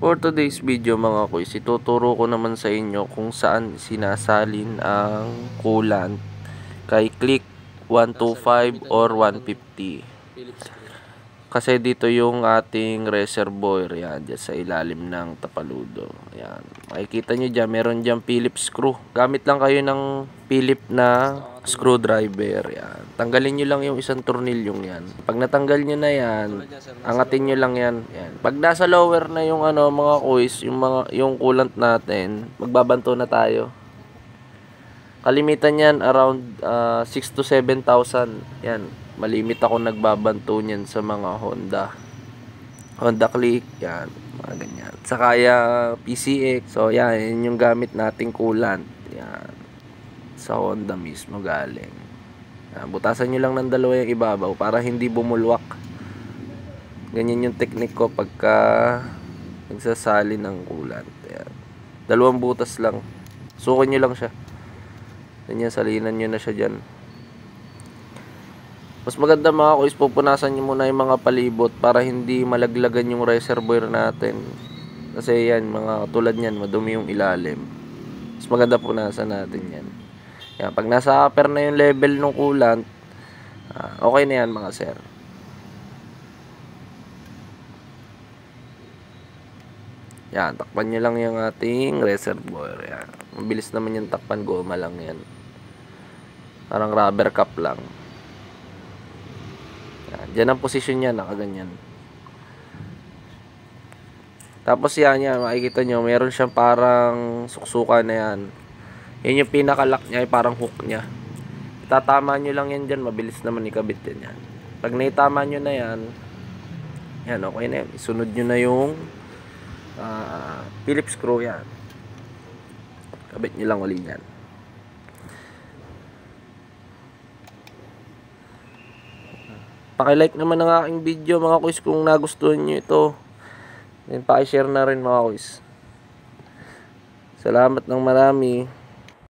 For today's video mga kuys, ituturo ko naman sa inyo kung saan sinasalin ang coolant kay click 125 or 150. Kasi dito yung ating reservoir, yan, dyan sa ilalim ng tapaludo. Yan. Makikita nyo dyan, meron dyan Phillips screw. Gamit lang kayo ng Phillips na screwdriver. Yan. Tanggalin nyo lang yung isang tornilyong yan. Pag natanggal nyo na yan, angatin nyo lang yan. Yan. Pag nasa lower na yung mga coils, yung coolant natin, magbabanto na tayo. Kalimitan yan around 6 to 7,000. Yan. Malimit ako nagbabanto niyan sa mga Honda Click, yan, mga ganyan. Saka PCX. So yan, yun yung gamit nating coolant. Yan. Sa Honda mismo galing. Yan, butasan nyo lang ng dalawa yung ibabaw para hindi bumulwak. Ganyan yung technique ko pagka nagsasali ng coolant. Yan. Dalawang butas lang. Sukin nyo lang siya. Ganyan, salinan nyo na siya dyan. Mas maganda mga kuys, pupunasan nyo muna yung mga palibot para hindi malaglagan yung reservoir natin. Kasi yan, mga tulad nyan, madumi yung ilalim. Mas maganda punasan natin yan. Yan, pag nasa upper na yung level ng coolant, okay na yan mga sir. Yan, takpan nyo lang yung ating reservoir. Yan. Mabilis naman yung takpan, goma lang yan. Parang rubber cup lang. Diyan ang posisyon niya, nakaganyan. Tapos yan, makikita nyo, meron siyang parang suksukan na yan. Yan yung pinakalock niya, parang hook niya. Itatama nyo lang yan dyan, mabilis naman ikabit din yan. Pag naitama nyo na yan, yan, okay na yan. Isunod nyo na yung Phillips screw yan. Kabit nyo lang uli yan. Paki-like naman ng aking video mga kuys kung nagustuhan nyo ito. Then paki-share na rin mga kuys. Salamat ng marami.